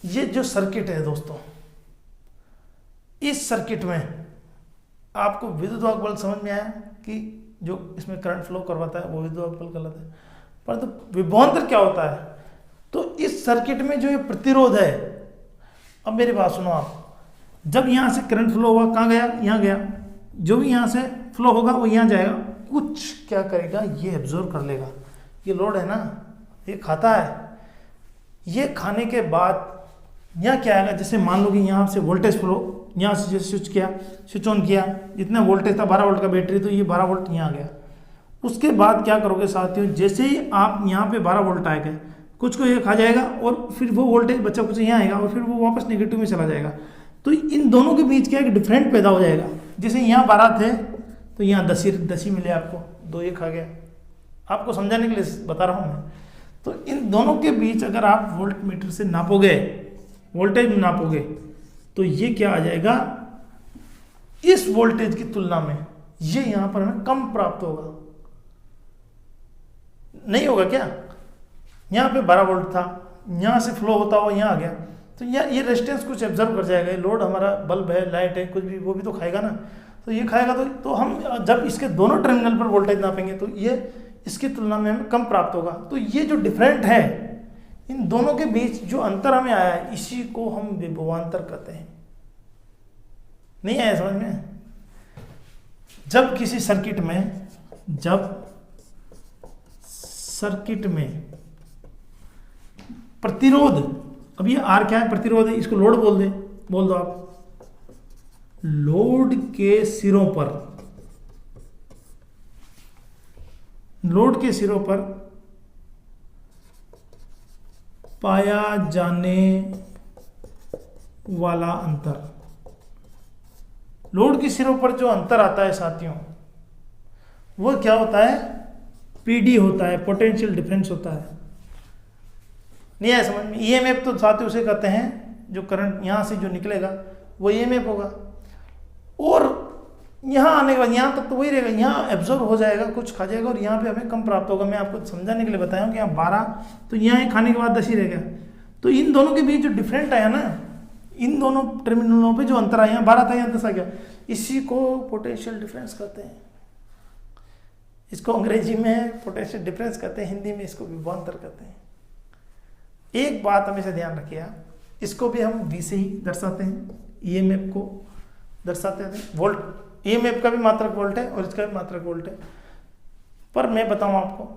ये जो सर्किट है दोस्तों, इस सर्किट में आपको विद्युत वाहक बल समझ में आया कि जो इसमें करंट फ्लो करवाता है वो विद्युत वाहक बल कहलाता है। परंतु विभवांतर क्या होता है, तो इस सर्किट में जो ये प्रतिरोध है, अब मेरी बात सुनो आप, जब यहाँ से करंट फ्लो हुआ कहाँ गया, यहाँ गया, जो भी यहाँ से फ्लो होगा वो यहाँ जाएगा, कुछ क्या करेगा, ये एब्जॉर्ब कर लेगा। ये लोड है ना, ये खाता है, ये खाने के बाद यहाँ क्या आएगा, जैसे मान लो कि यहाँ से वोल्टेज फ्लो, यहाँ से जैसे स्विच ऑन किया, जितना वोल्टेज था 12 वोल्ट का बैटरी, तो ये 12 वोल्ट यहाँ आ गया। उसके बाद क्या करोगे साथियों, जैसे ही आप यहाँ पे 12 वोल्ट आएगा, कुछ को ये खा जाएगा और फिर वो वोल्टेज बच्चा कुछ यहाँ आएगा और फिर वो वापस नेगेटिव में चला जाएगा। तो इन दोनों के बीच क्या एक डिफरेंट पैदा हो जाएगा। जैसे यहाँ 12 थे तो यहाँ 10 मिले आपको, 2 ये खा गया, आपको समझाने के लिए बता रहा हूँ मैं। तो इन दोनों के बीच अगर आप वोल्ट मीटर से नापोगे, वोल्टेज नापोगे, तो ये क्या आ जाएगा, इस वोल्टेज की तुलना में ये यहाँ पर हमें कम प्राप्त होगा। नहीं होगा क्या, यहाँ पे 12 वोल्ट था, यहाँ से फ्लो होता हुआ यहाँ आ गया, तो ये रेजिस्टेंस कुछ एब्जर्व कर जाएगा। ये लोड हमारा बल्ब है, लाइट है, कुछ भी, वो भी तो खाएगा ना। तो ये खाएगा तो हम जब इसके दोनों टर्मिनल पर वोल्टेज नापेंगे तो ये इसकी तुलना में हमें कम प्राप्त होगा। तो ये जो डिफरेंट है, इन दोनों के बीच जो अंतर हमें आया है, इसी को हम विभवांतर कहते हैं। नहीं आया समझ में? जब किसी सर्किट में प्रतिरोध, अब ये आर क्या है, प्रतिरोध है, इसको लोड बोल दो आप। लोड के सिरों पर पाया जाने वाला अंतर, लोड के सिरों पर जो अंतर आता है साथियों, वो क्या होता है, पीडी होता है, पोटेंशियल डिफरेंस होता है। नहीं आया समझ में? ईएमएफ तो साथियों उसे कहते हैं जो करंट यहाँ से जो निकलेगा वो ईएमएफ होगा, और यहाँ आने के बाद यहाँ तक तो वही रहेगा, यहाँ एब्जॉर्ब हो जाएगा, कुछ खा जाएगा और यहाँ पे हमें कम प्राप्त होगा। मैं आपको समझाने के लिए बताया हूँ कि यहाँ 12, तो यहाँ खाने के बाद 10 ही रहेगा। तो इन दोनों के बीच जो डिफरेंट आया ना, इन दोनों टर्मिनलों पे जो अंतर आया, यहाँ 12 था, यहाँ 10 आ गया, इसी को पोटेंशियल डिफरेंस कहते हैं। इसको अंग्रेजी में पोटेंशियल डिफरेंस कहते हैं, हिंदी में इसको विभवांतर कहते हैं। एक बात हमेशा ध्यान रखिए, इसको भी हम V से ही दर्शाते हैं, ईएमएफ को दर्शाते हैं वोल्ट। ईएमएफ का भी मात्रक वोल्ट है और इसका भी मात्रक वोल्ट है। पर मैं बताऊं आपको,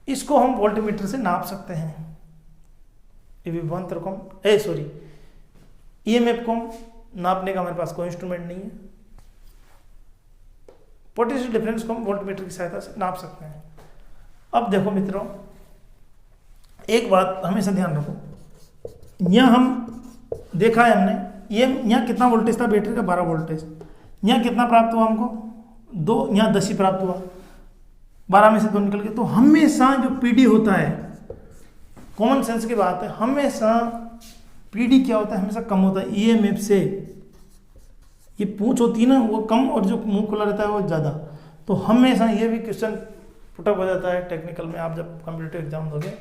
इसको हम वोल्ट मीटर से नाप सकते हैं। ये विभवांतर को हम ईएमएफ को नापने का हमारे पास कोई इंस्ट्रूमेंट नहीं है। पोटेंशियल डिफरेंस को हम वोल्ट मीटर की सहायता से नाप सकते हैं। अब देखो मित्रों, एक बात हमेशा ध्यान रखो, यहाँ हम देखा है हमने, ये यहाँ कितना वोल्टेज था बैटरी का, 12 वोल्टेज। यहाँ कितना प्राप्त हुआ हमको, 2, यहाँ 10 ही प्राप्त हुआ, 12 में से 2 निकल गए। तो हमेशा जो पीडी होता है, कॉमन सेंस की बात है, हमेशा पीडी क्या होता है, हमेशा कम होता है ईएमएफ से। ये पूंछ होती है ना वो कम, और जो मुंह खुला रहता है वो ज़्यादा। तो हमेशा ये भी क्वेश्चन पुटअप हो जाता है टेक्निकल में, आप जब कंप्यूटर एग्जाम दोगे,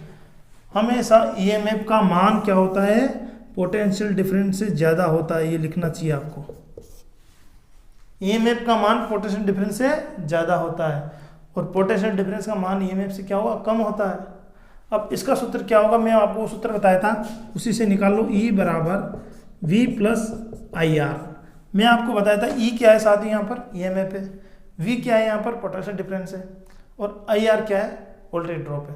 हमेशा ईएमएफ का मान क्या होता है, पोटेंशियल डिफरेंस से ज़्यादा होता है, ये लिखना चाहिए आपको। ईएमएफ का मान पोटेंशियल डिफरेंस से ज़्यादा होता है और पोटेंशियल डिफरेंस का मान ईएमएफ से क्या होगा, कम होता है। अब इसका सूत्र क्या होगा, मैं आपको वो सूत्र बताया था, उसी से निकाल लो। E बराबर V प्लस IR। मैं आपको बताया था E क्या है साथियों, यहाँ पर ईएमएफ है, V क्या है यहाँ पर पोटेंशियल डिफरेंस है, और IR क्या है, वोल्टेज ड्रॉप है।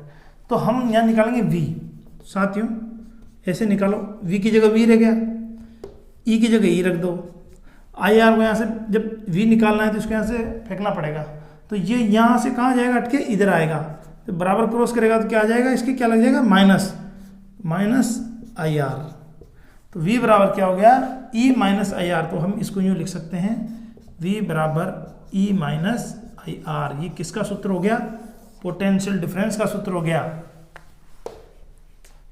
तो हम यहाँ निकालेंगे V साथियों, ऐसे निकालो। V की जगह V रह गया, E की जगह E रख दो। IR को यहाँ से जब V निकालना है तो इसको यहाँ से फेंकना पड़ेगा, तो ये यहाँ से कहाँ जाएगा, अटके इधर आएगा, तो बराबर क्रॉस करेगा तो क्या आ जाएगा, इसके क्या लग जाएगा, माइनस IR। तो V बराबर क्या हो गया, E माइनस IR। तो हम इसको यूँ लिख सकते हैं, V बराबर E माइनस IR। ये किसका सूत्र हो गया, पोटेंशियल डिफरेंस का सूत्र हो गया।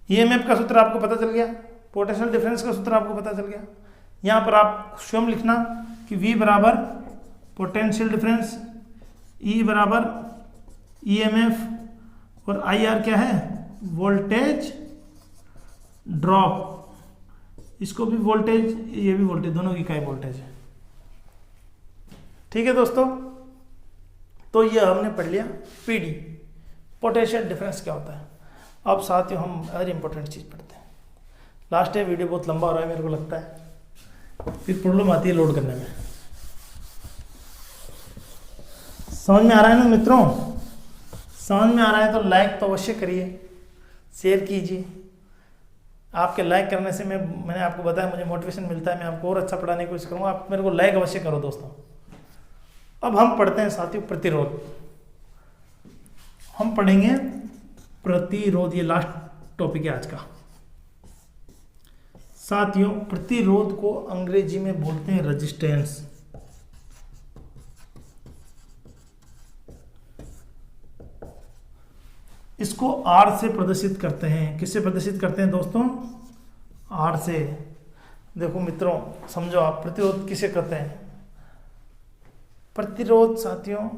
ईएमएफ का सूत्र आपको पता चल गया, पोटेंशियल डिफरेंस का सूत्र आपको पता चल गया। यहाँ पर आप स्वयं लिखना कि V बराबर पोटेंशियल डिफरेंस, E बराबर ईएमएफ और IR क्या है, वोल्टेज ड्रॉप। इसको भी वोल्टेज, ये भी वोल्टेज, दोनों की काय वोल्टेज है। ठीक है दोस्तों, तो ये हमने पढ़ लिया PD, पोटेंशियल डिफरेंस क्या होता है। अब साथियों हम हर इंपॉर्टेंट चीज़ पढ़ते हैं। लास्ट टाइम वीडियो बहुत लंबा हो रहा है मेरे को लगता है, फिर प्रॉब्लम आती है लोड करने में। समझ में आ रहा है ना मित्रों, समझ में आ रहा है तो लाइक तो अवश्य करिए, शेयर कीजिए। आपके लाइक करने से मैंने आपको बताया मुझे मोटिवेशन मिलता है, मैं आपको और अच्छा पढ़ाने की कोशिश करूँगा। आप मेरे को लाइक अवश्य करो दोस्तों। अब हम पढ़ते हैं साथियों प्रतिरोध। हम पढ़ेंगे प्रतिरोध, ये लास्ट टॉपिक है आज का। साथियों प्रतिरोध को अंग्रेजी में बोलते हैं रेजिस्टेंस। इसको R से प्रदर्शित करते हैं। किससे प्रदर्शित करते हैं दोस्तों, R से। देखो मित्रों समझो आप, प्रतिरोध किसे कहते हैं। प्रतिरोध साथियों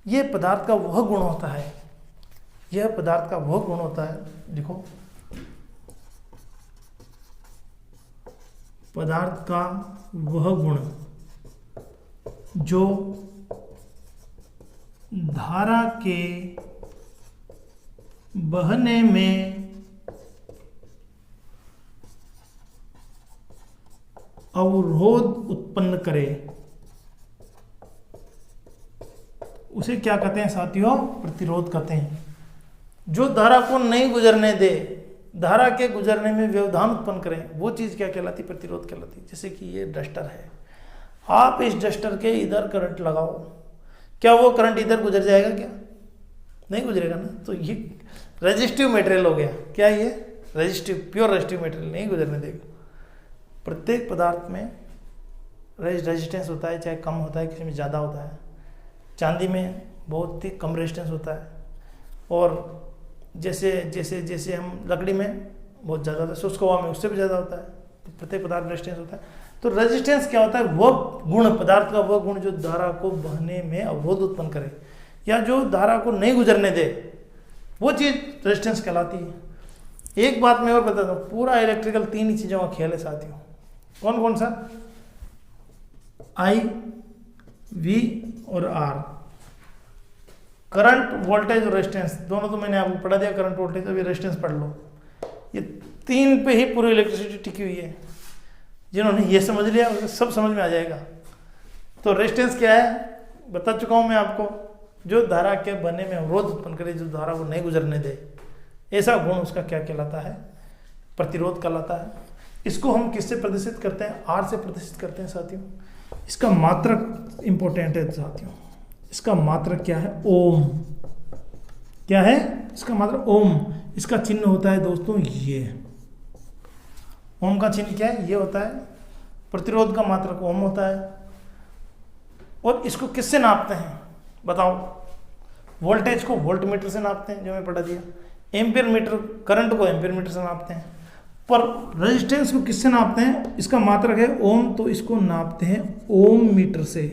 ये पदार्थ का वह गुण होता है, यह पदार्थ का वह गुण होता है, देखो पदार्थ का वह गुण जो धारा के बहने में अवरोध उत्पन्न करे, उसे क्या कहते हैं साथियों, प्रतिरोध कहते हैं। जो धारा को नहीं गुजरने दे, धारा के गुजरने में व्यवधान उत्पन्न करें, वो चीज़ क्या कहलाती, प्रतिरोध कहलाती। जैसे कि ये डस्टर है, आप इस डस्टर के इधर करंट लगाओ, क्या वो करंट इधर गुजर जाएगा, क्या नहीं गुजरेगा ना। तो ये रेजिस्टिव मटेरियल हो गया। क्या ये रेजिस्टिव, प्योर रेजिस्टिव मटेरियल नहीं गुजरने देगा। प्रत्येक पदार्थ में रेजिस्टेंस होता है, चाहे कम होता है, किसी में ज़्यादा होता है। चांदी में बहुत ही कम रेजिस्टेंस होता है, और जैसे जैसे जैसे हम लकड़ी में बहुत ज़्यादा होता है, शुष्क हवा में उससे भी ज़्यादा होता है। तो प्रत्येक पदार्थ में रेजिस्टेंस होता है। तो रेजिस्टेंस क्या होता है, वो गुण, पदार्थ का वो गुण जो धारा को बहने में अवरोध उत्पन्न करे या जो धारा को नहीं गुजरने दे, वो चीज़ रेजिस्टेंस कहलाती है। एक बात मैं और बता दूँ, पूरा इलेक्ट्रिकल 3 ही चीज़ों का खेल है साथियों। कौन कौन सा, I, V और R। करंट, वोल्टेज और रेजिस्टेंस दोनों तो मैंने आपको पढ़ा दिया, करंट वोल्टेज, अभी रेजिस्टेंस पढ़ लो। ये 3 पे ही पूरी इलेक्ट्रिसिटी टिकी हुई है। जिन्होंने ये समझ लिया उसे सब समझ में आ जाएगा। तो रेजिस्टेंस क्या है बता चुका हूँ मैं आपको, जो धारा के बने में अवरोध उत्पन्न करे, जो धारा को नहीं गुजरने दे, ऐसा गुण उसका क्या कहलाता है, प्रतिरोध कहलाता है। इसको हम किससे प्रदर्शित करते हैं, R से प्रदर्शित करते हैं साथियों। इसका मात्रक इंपॉर्टेंट है साथियों, इसका मात्रक क्या है, ओम। क्या है इसका मात्रक, ओम। इसका चिन्ह होता है दोस्तों ये, ओम का चिन्ह क्या है, ये होता है। प्रतिरोध का मात्रक ओम होता है। और इसको किससे नापते हैं बताओ, वोल्टेज को वोल्ट मीटर से नापते हैं, जो मैं पढ़ा दिया। एम्पियर मीटर, करंट को एम्पियर मीटर से नापते हैं। पर रेजिस्टेंस को किससे नापते हैं, इसका मात्रक है ओम, तो इसको नापते हैं ओम मीटर से।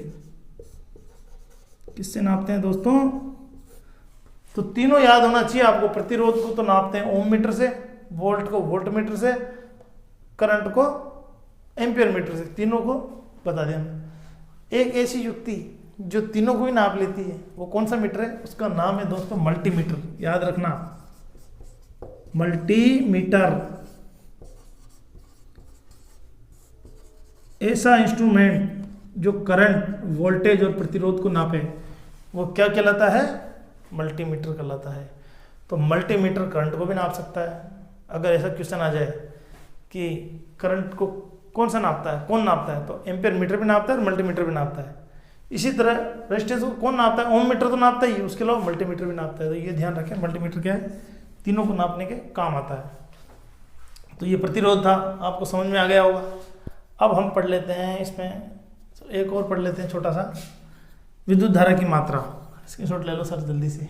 किससे नापते हैं दोस्तों, तो तीनों याद होना चाहिए आपको। प्रतिरोध को तो नापते हैं ओम मीटर से, वोल्ट को वोल्ट मीटर से, करंट को एम्पियर मीटर से, तीनों को बता दिया हमने। एक ऐसी युक्ति जो तीनों को ही नाप लेती है, वो कौन सा मीटर है? उसका नाम है दोस्तों मल्टीमीटर। याद रखना, मल्टीमीटर ऐसा इंस्ट्रूमेंट जो करंट, वोल्टेज और प्रतिरोध को नापे, वो क्या कहलाता है? मल्टीमीटर कहलाता है। तो मल्टीमीटर करंट को भी नाप सकता है। अगर ऐसा क्वेश्चन आ जाए कि करंट को कौन सा नापता है, कौन नापता है, तो एम्पियर मीटर भी नापता है और मल्टीमीटर भी नापता है। इसी तरह रेजिस्टेंस को कौन नापता है? ओम मीटर तो नापता ही, उसके अलावा मल्टीमीटर भी नापता है। तो ये ध्यान रखें, मल्टीमीटर क्या है? तीनों को नापने के काम आता है। तो ये प्रतिरोध था, आपको समझ में आ गया होगा। अब हम पढ़ लेते हैं इसमें एक और पढ़ लेते हैं छोटा सा, विद्युत धारा की मात्रा। स्क्रीनशॉट ले लो सर जल्दी से।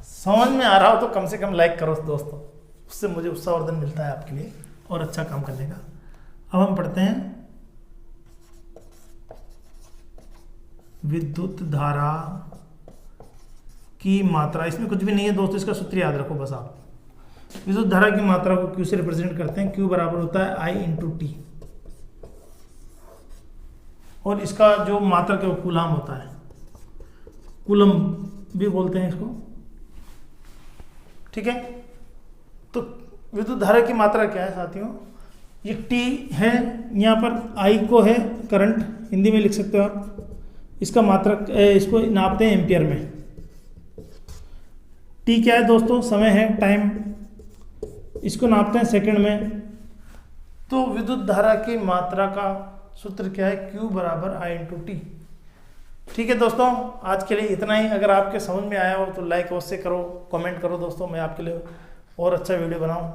समझ में आ रहा हो तो कम से कम लाइक करो दोस्तों, उससे मुझे उत्साहवर्धन मिलता है आपके लिए और अच्छा काम करने का। अब हम पढ़ते हैं विद्युत धारा की मात्रा। इसमें कुछ भी नहीं है दोस्तों, इसका सूत्र याद रखो बस आप। विद्युत धारा की मात्रा को Q से रिप्रेजेंट करते हैं। Q बराबर होता है I × T, और इसका जो मात्रक है वो कूलाम होता है, कूलम भी बोलते हैं इसको, ठीक है। तो विद्युत धारा की मात्रा क्या है साथियों? ये T है, यहाँ पर I को है करंट, हिंदी में लिख सकते हो आप। इसका मात्रक, इसको नापते हैं एम्पियर में। T क्या है दोस्तों? समय है, टाइम। इसको नापते हैं सेकंड में। तो विद्युत धारा की मात्रा का सूत्र क्या है? Q बराबर I × T। ठीक है दोस्तों, आज के लिए इतना ही। अगर आपके समझ में आया हो तो लाइक अवश्य करो, कमेंट करो दोस्तों, मैं आपके लिए और अच्छा वीडियो बनाऊं।